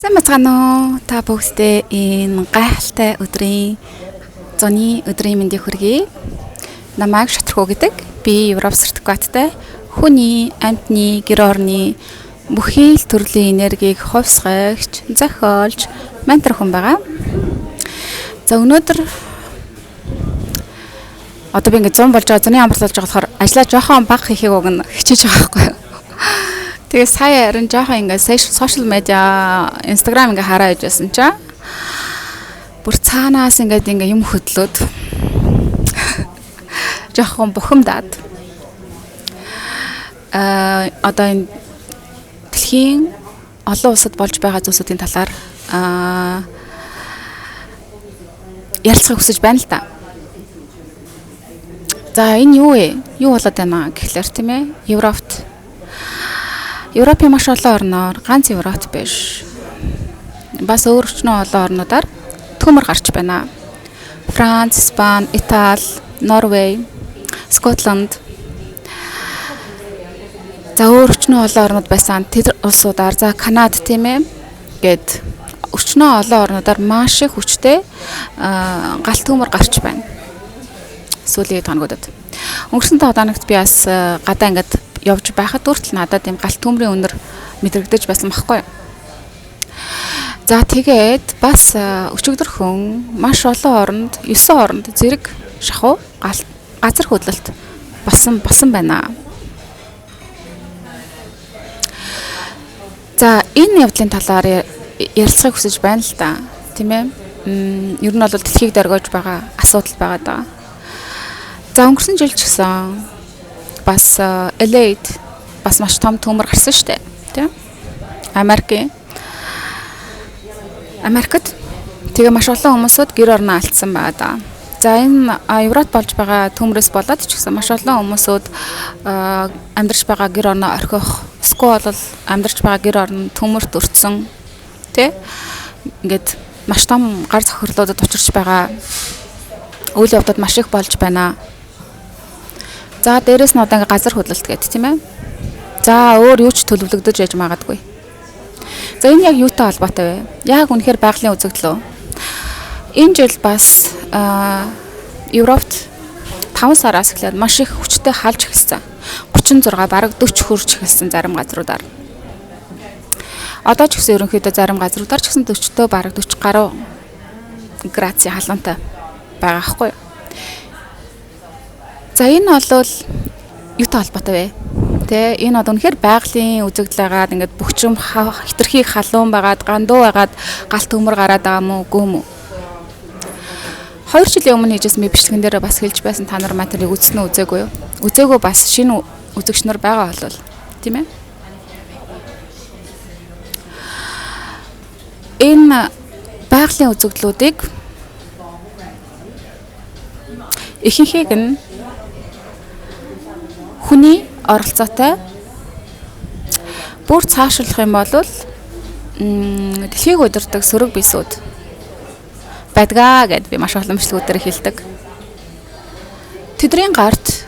Сайн бацгаана уу? Та бүгдээ энэ гайхалтай өдрийн зуны өдрийн мэндийг хүргэе. Намайг Шатрхуу гэдэг. Би Европ сертификаттай хүний, амьтны, гэр орны бүхий л төрлийн энергийг хувьсгагч, зохиолч, ментор хүн байгаа. За өнөөдөр одоо би ингээд 100 болж байгаа, зуны амралт болж байгаа болохоор ажлаа жоохон бага хийхийг уг нь хичээж байгаа байхгүй юу? Тэгээ сая харин жоохон ингээд сошиал медиа, Instagram ингээд хараа ижсэн чинь бүр цаанаас ингээд юм хөдлөөд жоохон бухимдаад одоо энэ дэлхийн олон улсад болж байгаа зүйлсүүдийн талаар ярилцахыг хүсэж байна л да. За энэ юу вэ? Юу болоод байна гэхлээр тийм ээ? Европын маш олон орноор ганц Европт биш. Бас өөр өчнөө олон орнуудаар төмөр гарч байна. Франц, Испани, Итали, Норвей, Скотланд. За өөр өчнөө олон орнууд байсан. Тэр улсуудаар за Канада тийм ээ гээд өчнөө олон орнуудаар маш их хүчтэй галт төмөр гарч байна. Сүүлийн тоногудад. Өнгөрсөн удаагт би бас гадаа ингээд явж байхад хүртэл надад юм галт төмрийн өнөр мэдрэгдэж байсан байхгүй. За тэгээд бас өчигдөрхөн маш олон оронд 9 оронд зэрэг шахуу газар хөдлөлт болсон байна. За энэ явдлын талаар ярилцахыг хүсэж байна л да. Тийм ээ. Ер нь бол дэлхийг дөргиж байгаа асуудал байгаа даа. За өнгөрсөн жил ч гэсэн бас LA-д бас маш том төмөр гарсан шүү дээ. Тийм. Америкт тэгээ маш олон хүмүүсүүд гэр орноо алдсан байгаа даа. За энэ Европт болж байгаа төмрөөс болоод ч гэсэн маш олон хүмүүсүүд амьдарч байгаа гэр орноо орхих, эсвэл амьдарч байгаа гэр орн төмөрт өртсөн. Тэ? Ингээд маш том гар зохирлуудад учирч байгаа үйл явдал маш их болж байна. За дээрэс нь одоо ингээ газар хөдлөлт гэдэг тийм ээ. За өөр юу ч төлөвлөгдөж яж магадгүй. За энэ яг юутай холбоотой вэ? Яг үнэхээр байгалийн үзэгдэл үү? Энэ жил бас Европт 5 сараас эхлээд маш их хүчтэй халж эхэлсэн. 36 бараг 40 хүрч эхэлсэн зарим газруудаар. Одоо ч гэсэн ерөнхийдөө зарим газруудаар ч гэсэн 40-төө бараг 40 гаруй градусын халуунтай байгаа хгүй. За энэ бол юутай холбоотой вэ? Тэ энэ одоо үнэхээр байгалийн үзэгдэл байгаад ингээд бөхчөм хитрхи халуун байгаад гандуу байгаад галт төмөр гараад байгаа мó үгүй мó. 2 жилийн өмнө хийжсэн бичлэгэн дээр бас хэлж байсан та нар материалыг үзсэн үү үзээгүй юу? Үзээгүй бас шинэ үзэгч нар байгаа болвол тийм ээ. Энэ байгалийн үзэгдлүүдийг ихэнхийг нь хүний оролцоотой бүр цаашлах юм бол дэлхийг удирдаг сөрөг бисүүд байдгаа гэд би маш олон бичлэгүүдээр хэлдэг. Тэдний гарт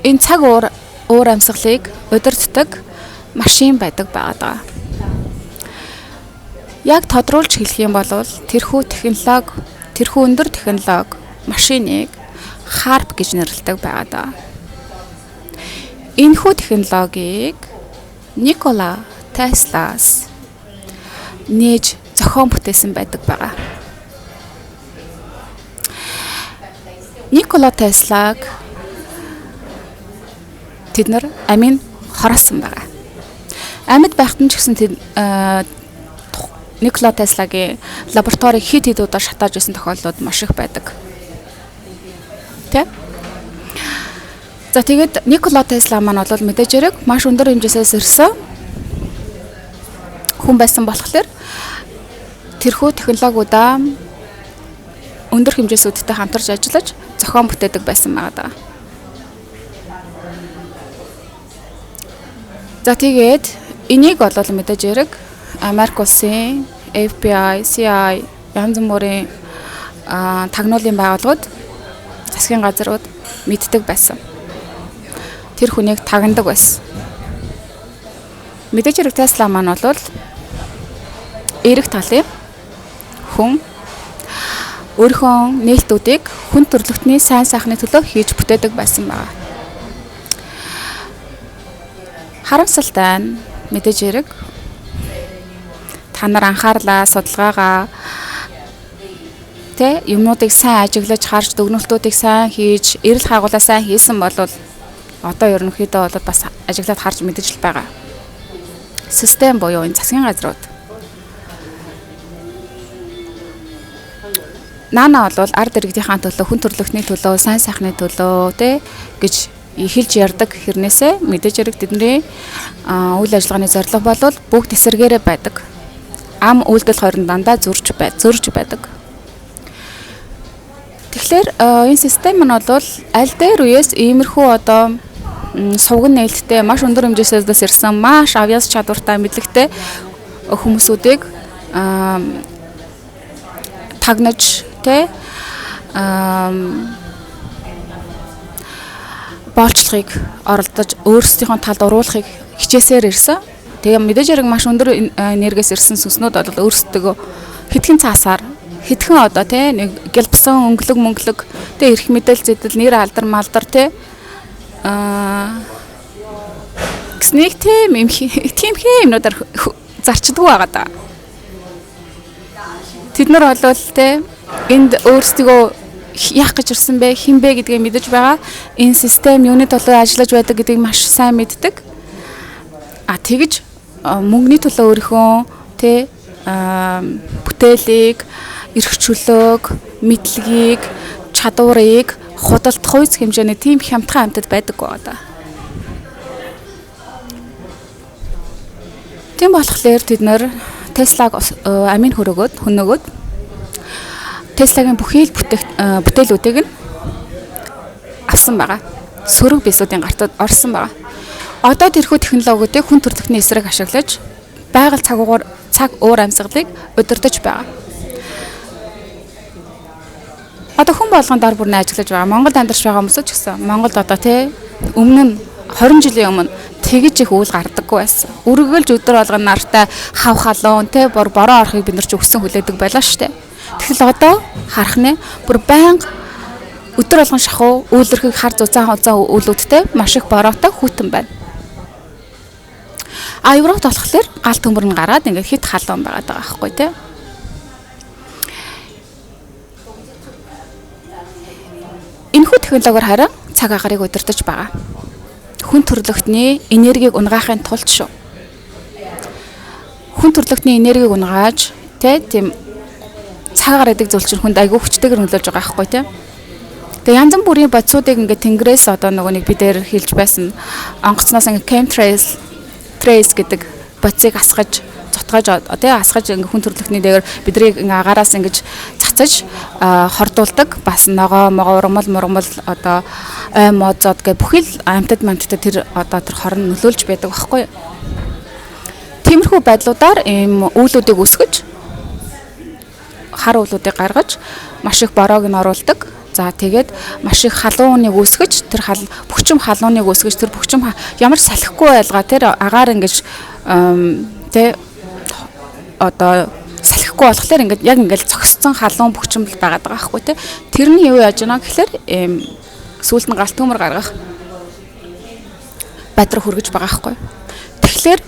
энэ цаг уур амьсгалыг удирддаг машин байдаг байгаа. Яг тодруулж хэлэх юм бол тэрхүү өндөр технологи машиныг HARP гэж нэрлэдэг байгаа даа. Энэхүү технологиг Никола Теслаас нээж зохион бүтээсэн байдаг байгаа. Никола Теслаг тэд нар амийн хоросон байгаа. Амьд байхад нь ч гэсэн Никола Теслагийн лабораторийг хэд удаа шатааж исэн тохиолдлууд маш их байдаг. За тэгээд Никола Тесла маань бол мэдээж хэрэг маш өндөр хэмжээсээс ирсэн хүн байсан болохоор тэрхүү технологиудаа өндөр хэмжээсүүдтэй хамтарч ажиллаж зохион бүтээдэг байсан байгаа даа. За тэгээд энийг бол мэдээж хэрэг Америк улсын FBI, CIA янз бүрийн тагнуулын байгууллагууд засгийн газрууд мэддэг байсан. Тэр хүнийг тагнадаг байсан. Мэдээж хэрэг Tesla маань бол эерэг талын хүн өөрийнхөө нээлтүүдийг хүн төрөлхтний сайн сайхны төлөө хийж бүтээдэг байсан байна. Харамсалтай нь мэдээж хэрэг та нар анхаарлаа, судалгаагаа юмнуудыг сайн ажиглаж харж дүгнэлтүүдийг сайн хийж эрэл хаагуулаа сайн хийсэн бол одоо ерөнхийдөө бол бас ажиглаад харж мэдэж л байгаа. Систем буюу энэ засгийн газрууд наана бол ард иргэдийнхаа төлөө хүн төрөлхтний төлөө сайн сайхны төлөө гэж эхэлж ярддаг хэрнээсээ мэдээж хэрэг тэдний үйл ажиллагааны зорилго бол бүгд эсэргээрээ байдаг. Ам үйлдэл хорин дандаа зөрж байдаг. Тэгэхээр энэ систем нь бол аль дээр үеэс иймэрхүү одоо сувган нээлттэй маш өндөр хэмжээсээс ирсэн маш авьяас чадвартай мэдлэгтэй хүмүүсүүдийг тагнаж боолчлохыг оролдож өөрсдийнхөө талд оруулахыг хичээсээр ирсэн. Тэгээ мэдээж хэрэг маш өндөр энергиэс ирсэн сүнснүүд бол өөрсдөө хэдхэн цаасаар хэдхэн одоо нэг гэлбсэн өнгөлөг эрх мэдэл зэдэл нэр алдар малдар гэснийг тийм юмнуудаар зарчдаггүй байгаа да. Тэд нар бол энд өөрсдөө яах гэж ирсэн бэ, хэн бэ гэдгийг мэдэж байгаа. Энэ систем юуны төлөө ажиллаж байдаг гэдгийг маш сайн мэддэг. Тэгж мөнгөний төлөө өөрийнхөө бүтээлийг, эрхчлөөг, мэдлэгийг, чадварыг худалдах хувьц хэмжээний тийм хямдхан амьтад байдаг байгаа. Тийм болохоор тэд нэр Теслаг амийн хөнөөгөөд Tesla-гийн бүхий л бүтээлүүдийг нь авсан байгаа. Сөрөг бисүүдийн гартад орсон байгаа. Одоо тэрхүү технологиудыг хүн төрөлхтний эсрэг ашиглаж байгаль цаг уур амьсгалыг удирдах байгаа. Одоо хүн болгон дор бүрнээ ажиллаж байгаа. Монголд амьдарч байгаа хүмүүс ч гэсэн Монголд одоо өмнө нь 20 жилийн өмнө тэгж их үйл гардаггүй байсан. Үргэлж өдөр болгон нартай хав халуун бороо орохыг бид нар ч өгсөн хүлээдэг байлаа шүү дээ. Тэгвэл одоо харах нэ бүр байнга өдөр болгон шахуу үйлэрхийг хар зузаан үйлүүдтэй маш их бороотой хүйтэн байна. Европт болохоор гал төмөр нь гараад ингээд хит халуун байгаад байгаа байхгүй тий. Энэхүү технологиор харин цаг агарыг удирдах байгаа. Хүн төрөлхтний энергийг унгаахын тулд шүү. Хүн төрөлхтний энергийг унгааж тийм цагаар эдэг зүйл чинь хүнд айгүй хүчтэйгээр нөлөөлж байгаа байхгүй тийм. Тэгээ янз бүрийн бодисуудыг ингээд тэнгэрээс одоо нэг бидээр хэлж байсан онгоцноос ингээд chemtrails гэдэг бодисыг асгаж зутгаж асгаж ингээд хүн төрөлхтний дээр бидрийг ингээд агаараас ингээд цацаж хордуулдаг бас ногоо урмал одоо ой модод гэх бүхэл амьтад тэр хорн нөлөөлж байдаг байхгүй. Тиймэрхүү байдлуудаар ийм үйлүүдийг үсгэж хар үйлүүдийг гаргаж маш их бороог нь оруулдаг. За тэгээд маш их халууныг үсгэж бөхчөм халууныг үсгэж тэр бөхчөм ямар салхихгүй байлгаа тэр агаар ингэж одоо салхихгүй болохоор яг ингээд цогсцсон халуун бөхчөм байгаад байгаа байхгүй тий. Тэрний юу яаж байна гэхээр сүүлд нь галт төмөр гаргах байдраа хүргэж байгаа байхгүй. Тэгэхээр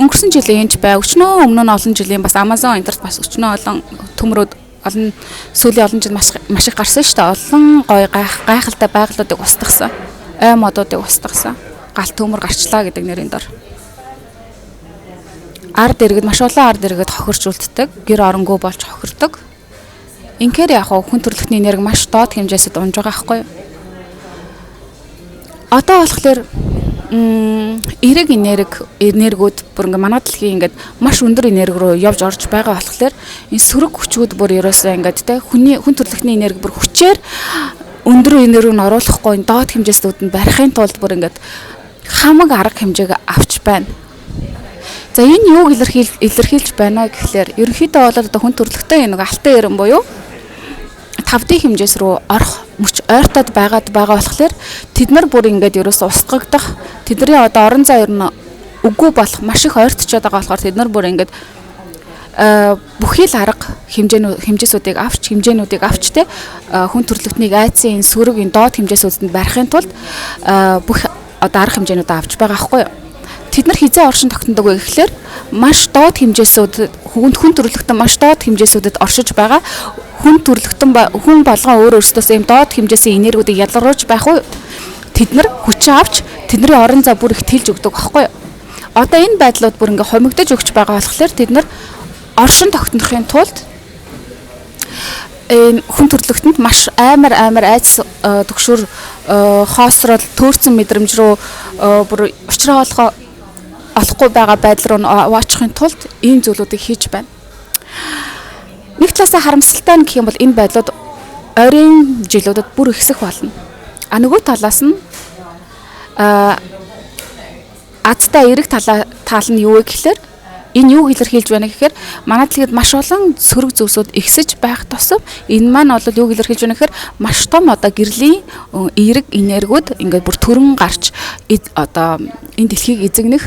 өнгөрсөн жилийн энэч бай өчнөө өмнө нь олон жилийн бас Amazon интернет бас өчнөө олон төмрүүд олон сүүлийн олон жил маш их гарсан шүү дээ. Олон гой гайхалтай байгалуудыг устгасан. Ой модуудыг устгасан. Галт төмөр гарчлаа гэдэг нэрийн дор. Ард иргэд маш олон ард иргэд хохирч үлддэг, гэр оронгүй болж хохирдог. Инхээр яг хүн төрөлхтний энерги маш доод хэмжээсэд унж байгаа байхгүй юу? Одоо болохоор эрэг энергиуд бүр ингээ манай дэлхийн ингээд маш өндөр энерги рүү явж орж байгаа болохоор энэ сөрөг хүчүүд бүр ерөөсөө ингээд хүн төрөлхтний энерги бүр хүчээр өндөр энерги нь оруулахгүй доод хэмжээсүүд нь барихын тулд бүр ингээд хамаг арга хэмжээг авч байна. За энэ юуг илэрхийлж байна гэхлээр ерөнхийдөө бол одоо хүн төрөлхтөө нэг алтан эрэм буюу 5D хэмжээс рүү орох мөч ойртоод байгаа болохоор тэд нар бүр ингээд ерөөсө устгагдах тэдний одоо орон зай ер нь үгүй болох маш их ойртчиход байгаа болохоор тэд нар бүр ингээд бүхий л арга хэмжээсүүдийг авч те хүн төрөлхтнийг айцын сөрөг энэ доод хэмжээсүүдэнд барихын тулд бүх одоо арга хэмжээнүүд авч байгаа аахгүй юу. Тэд нар хизээ оршин тогтнодог вэ гэхлээр маш доод хэмжээсүүд хүн төрөлхтөн маш доод хэмжээсүүдэд оршиж байгаа хүн төрөлхтөн хүн болгон өөрөөсөөс ийм доод хэмжээсийн энергиудыг ялгаруулж байх уу. Тэд нар хүч авч тэдний орон зай бүр их тэлж өгдөг аахгүй юу. Одоо энэ байдлууд бүр ингээ хомигдож өгч байгаа болохоор тэд нар оршин тогтнохын тулд хүн төрөлхтөнд маш амар айц төгшөр хоосрол төөрцөн мэдрэмж рүү бүр учраа олохгүй байгаа байдал руу аваачихын тулд ийм зүйлүүдийг хийж байна. Нэг талаасаа харамсалтай нь гэх юм бол энэ байдлууд ойрын жилүүдэд бүр ихсэх болно. Нөгөө талаас нь азтай эрэг тал нь юу вэ гэхээр энэ юу илэрхийлж байна гэхээр манай дэлхийд маш олон сөрөг зүйлсүүд ихсэж байх тусам энэ маань бол юу илэрхийлж байна гэхээр маш том одоо гэрлийн эерэг энергиуд ингээд бүр төрөн гарч одоо энэ дэлхийг эзэгнэх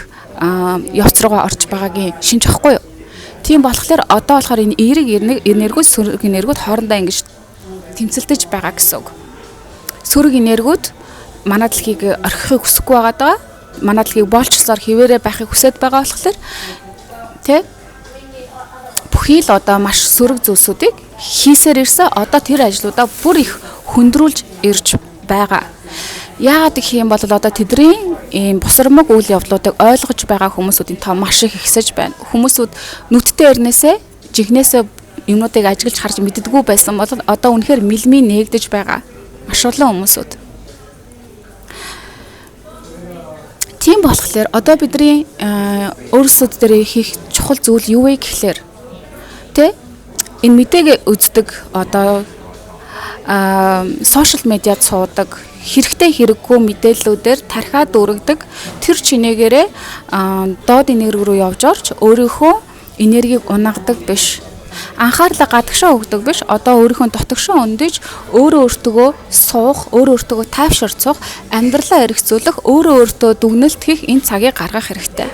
явц руугаа орж байгаагийн шинж ахгүй юу. Тийм болохоор одоо болохоор энэ эерэг энергиуд сөрөг энергиуд хоорондоо ингэж тэмцэлдэж байгаа гэсэн үг. Сөрөг энергиуд манай дэлхийг орхихыг хүсэхгүй байгаа. Манай дэлхийг боолчлоор хിവэрэ байхыг хүсэж байгаа болохоор бүхий л одоо маш сөрөг зүйлсүүдийг хийсээр ирсэн одоо тэр ажлуудаа бүр их хөндрүүлж ирж байгаа. Яагаад гэх юм бол одоо тэдний ийм бусармаг үйл явдлуудыг ойлгож байгаа хүмүүсүүдийн тоо маш их ихсэж байна. Хүмүүсүүд нүдтэй ирнээсээ жигнэсээ юмнуудыг ажиглаж харж мэддэггүй байсан бол одоо үнэхээр мэлмийн нээгдэж байгаа. Маш олон хүмүүсүүд. Тийм болохоор одоо бидний өөрсдөө дээр хийх чухал зүйл юу вэ гэхлээр энэ мэдээг үздэг одоо сошиал медиад суудаг хэрэггүй мэдээллүүдээр тархиад дүүргдэг тэр чинээгээрээ доод энерги рүү явж орж өөрийнхөө энергийг унагадаг биш. Анхаарлаа гадагшаа өгдөг биш. Одоо өөрийнхөө дотогшоо өндөж өөртөө суух, өөртөө тайвширцах, амьдралаа эргэцүүлэх, өөртөө дүгнэлт хийх энэ цагийг гаргах хэрэгтэй.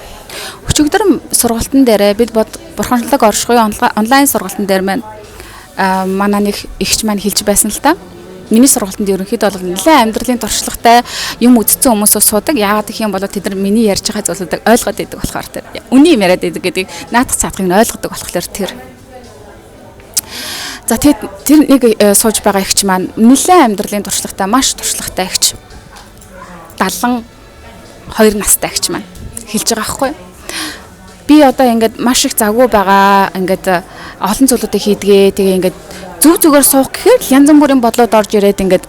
Өчигдөр сургалтын дээрээ бид бурханчлаг оршихуйн онлайн сургалтын дээр манай нэг эгч маань хэлж байсан л та. Миний сургалтанд ерөнхийдөө бол нэлээд амьдралын туршлагатай юм үзсэн хүмүүсээс суудаг. Яагаад гэх юм бол тэд нар миний ярьж байгаа зүйлүүдийг ойлгоод байдаг болохоор тэр. Үний юм яриад байдаг гэдгийг наадах цаадахыг ойлгодог болохоор тэр. За тэгээд тэр нэг сууж байгаа эгч маань нэлээд амьдралын туршлагатай, маш туршлагатай эгч. 72 настай эгч маань хэлж байгаа байхгүй юу? Би одоо ингээд маш их завгүй байгаа. Ингээд олон зүйлүүдийг хийдгээ. Тэгээ ингээд зүгээр суух гэхээр янз бүрийн бодлоод орж ирээд ингээд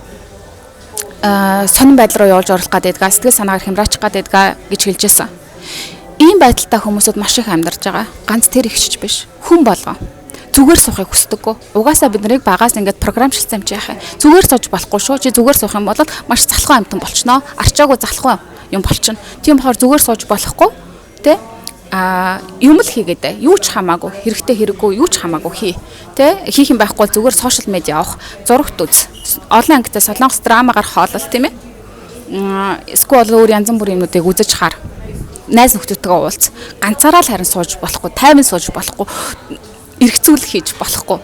сонин байдал руу явуулж оруулах гэдэг, сэтгэл санаагаар хямраачих гэдэг гэж хэлж байсан. Ийм байдалтай хүмүүсд маш их амьдарч байгаа. Ганц тэр ихч биш. Хүн болгоо зүгээр суухыг хүсдэггүй. Угаасаа бид нарыг багаас ингээд програмчлсан юм чи яах вэ? Зүгээр сууж болохгүй шүү. Чи зүгээр суух юм бол маш залхуу амьтан болчихноо. Арчаагүй залхуу юм болчихно. Тийм болохоор зүгээр сууж болохгүй. Юм л хийгээд юу ч хамаагүй, хэрэгтэй хэрэггүй юу ч хамаагүй хий. Хийх юм байхгүй зүгээр сошиал медиа авах, зурагт үз. Олон ангитай солонгос драмагаар хоолол тийм ээ. Эсвэл өөр янз бүрийн юмнуудыг үзэж хар. Найз нөхдөдтэйгээ уулз. Ганцаараа л харин сууж болохгүй, тайван сууж болохгүй, эргэцүүлэх хийж болохгүй.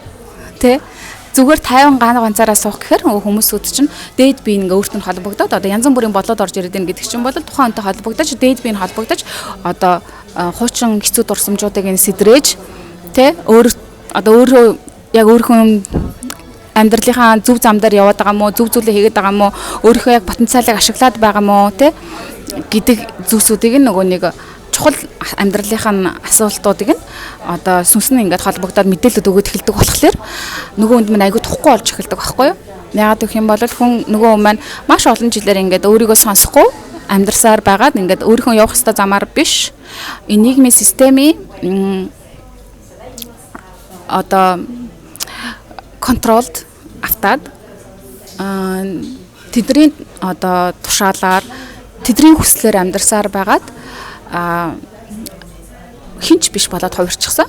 Зүгээр 50 ганцаараа суух гэхээр хүмүүсүүд чинь дээд бие ингээ өөртөө холбогдоод одоо янз бүрийн бодлоод орж ирээд байгаа гэдэг чинь бол тухайн хүнтэй холбогдож дээд бие нь холбогдож одоо хуучин хэцүү дурсамжуудыг энэ сэдрээж өөрөө яг өөрийнхөө амьдралынхаа зөв зам дээр яваад байгаа мó, зөв зүйлээ хийгээд байгаа мó, өөрийнхөө яг потенциалыг ашиглаад байгаа мó гэдэг зүйлсүүдийг нөгөө нэг чухал амьдралынхаа асуултуудыг нь одоо сүнс нь ингээд холбогдоод мэдээлэлд өгөөд эхэлдэг болохоор нөгөө хүнд мань айгүй тухгүй болж эхэлдэг байхгүй юу? Яагаад гэх юм бол хүн нөгөө маань маш олон жилээр ингээд өөрийгөө сонсохгүй амьдрсаар байгаад ингээд өөрийнхөө явах хэвээр замаар биш нийгмийн системийн одоо контролд автаад тэдний одоо тушаалаар тэдний хүслээр амьдрсаар байгаад хинч биш болоод хувирчихсан.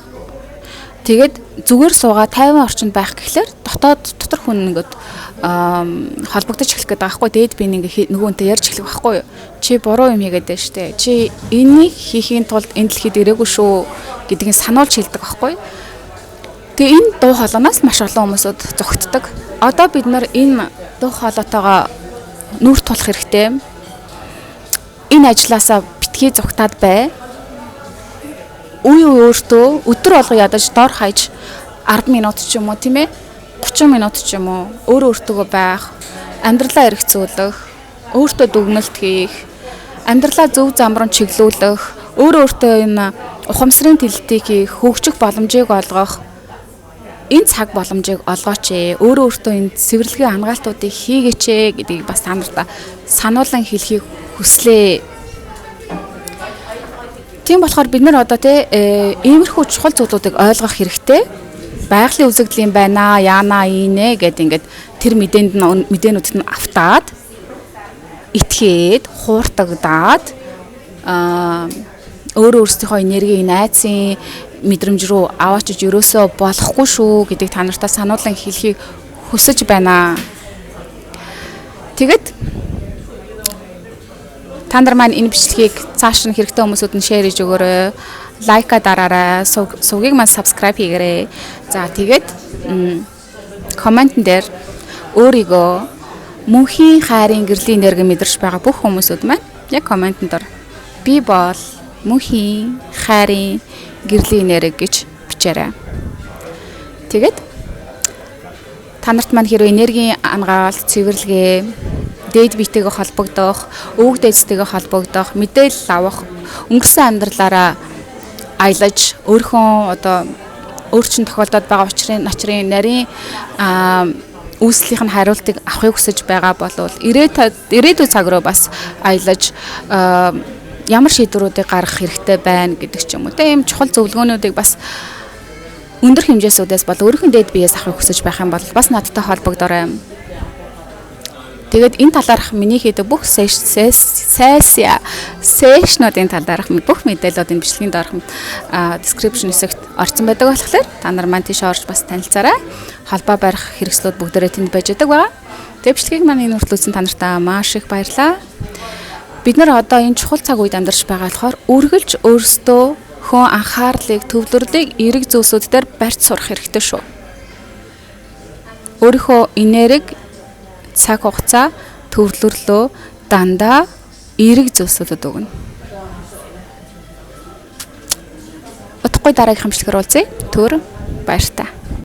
Тэгээд зүгээр суугаа 50 орчинд байх гэхлээр дотор хүн ингээд холбогдож эхлэх гэдэг байхгүй дээд би ингээ нөгөөнтэй ярьж эхлэх байхгүй юу чи буруу юм хийгээд байна штэ чи энийг хийхийн тулд энэ дэлхийд ирээгүй шүү гэдгийг сануулж хэлдэг байхгүй тэгээ энэ дуу хоолойноос маш олон хүмүүсүүд зүгтдэг одоо бид нар энэ дуу хоолойтойгоо нүүр тулах хэрэгтэй энэ ажлаасаа битгий зүгтаад бай үе өөртөө өдөр болго ядаж дор хаяж 10 минут ч юм уу тийм ээ 30 минут ч юм уу өөртөө байх амьдралаа эргэцүүлэх өөртөө дүгнэлт хийх амьдралаа зөв зам руу чиглүүлэх өөртөө энэ ухамсарын тэлэлтийг хийх хөгжих боломжийг олгох энэ цаг боломжийг олгооч өөртөө энэ цэвэрлэгийн хангаалтуудыг хийгээч гэдгийг бас та нарт сануулan хэлхийг хүслээ. Тийм болохоор бид нар одоо иймэрхүү чухал зүйлүүдийг ойлгох хэрэгтэй. Байгалийн үзэгдэл юм байна яана ийнэ гэд ингээд тэр мэдээнүүдэд нь автаад итгээд хууртагдаад өөрийнхөө энергийг найзын мэдрэмж рүү аваачиж ерөөсөө болохгүй шүү гэдгийг та нартаа сануулan хэлхийг хүсэж байна. Тэгэд та нар маань энэ бичлэгийг цааш нь хэрэгтэй хүмүүсүүд нь шеэр хийж өгөөрэй. Лайка дараарай. Сувгийг маань subscribe хийгээрэй. За тэгээд комментэн дээр өөрийгөө мөнхийн хайрын гэрлийн энерги мэдэрч байгаа бүх хүмүүсүүд маань яг комментэн дээр би бол мөнхийн хайрын гэрлийн энерги гэж бичээрэй. Тэгээд та нарт маань хэрвээ энергийн ангаалт, цэвэрлэгээ дээд биетэйгээ холбогдох, өвөг дээдстэйгээ холбогдох, мэдээлэл авах, өнгөрсөн амьдралаараа аялаж өөрхөн одоо өөрчлөн тохиолдоод байгаа учрын нарийн үүслийнх нь хариултыг авахыг хүсэж байгаа бол ирээдүйн цаг руу бас аялаж ямар шийдвэрүүдийг гаргах хэрэгтэй байна гэдэг ч юм уу. Ийм чухал зөвлөгөөнүүдийг бас өндөр хэмжээсүүдээс бол өөрийнхөө дээд биеэс авахыг хүсэж байх юм бол бас надтай холбогдорой. Тэгээд энэ талаарх миний хийдэг бүх сешнуудын талаарх бүх мэдээлэлүүд энэ бичлэгийн доорх description хэсэгт орсон байдаг болохоор та нар маань тийш орж бас танилцаарай. Холбоо барих хэрэгслүүд бүгдээрээ тэнд байж байгаа. Тэгээд бичлэгийг маань энэ хүртэл үзсэн та нартаа маш их баярлалаа. Бид нар одоо энэ чухал цаг үед амьдарч байгаа болохоор үргэлж өөрсдөө хөө анхаарлыг төвлөрдөг эерэг зүйлсүүд дээр барьж сурах хэрэгтэй шүү. Өөрийнхөө энерги цаг хугацаа төвлөрлөө дандаа эерэг зүйлсүүдэд өгнө. Утгагүй дараагийн хамтлагаар уулзъя. Түр баяртай.